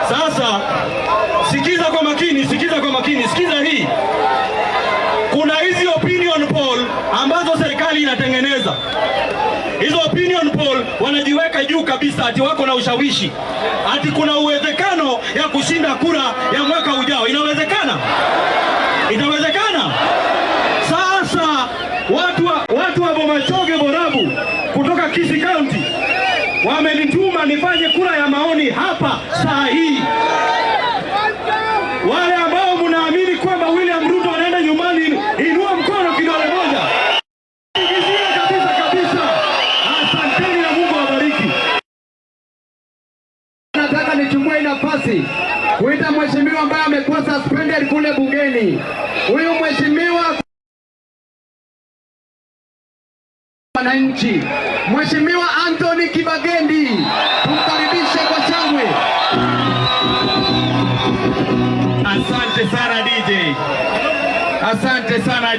Sasa sikiza kwa makini, sikiza hii. Kuna hizi opinion poll ambazo serikali inatengeneza. Hizo opinion poll wanajiweka juu kabisa, ati wako na ushawishi, ati kuna uwezekano ya kushinda kura ya mwaka ujao. Inawezekana? Inawezekana? Sasa watu wa Bomachoge Borabu kutoka Kisii County wamenituma nifanye kura ya maoni hapa saa hii. Wale ambao mnaamini kwamba William Ruto anaenda nyumbani, inua mkono kidole moja. Kabisa. Asanteni na Mungu awabariki. Nataka nichukue nafasi kuita mheshimiwa ambaye amekuwa suspended kule bungeni. Huyu mheshimiwa wananchi, Mheshimiwa Anthony Kibagendi, tumkaribishe kwa shangwe. Asante sana DJ. Asante sana.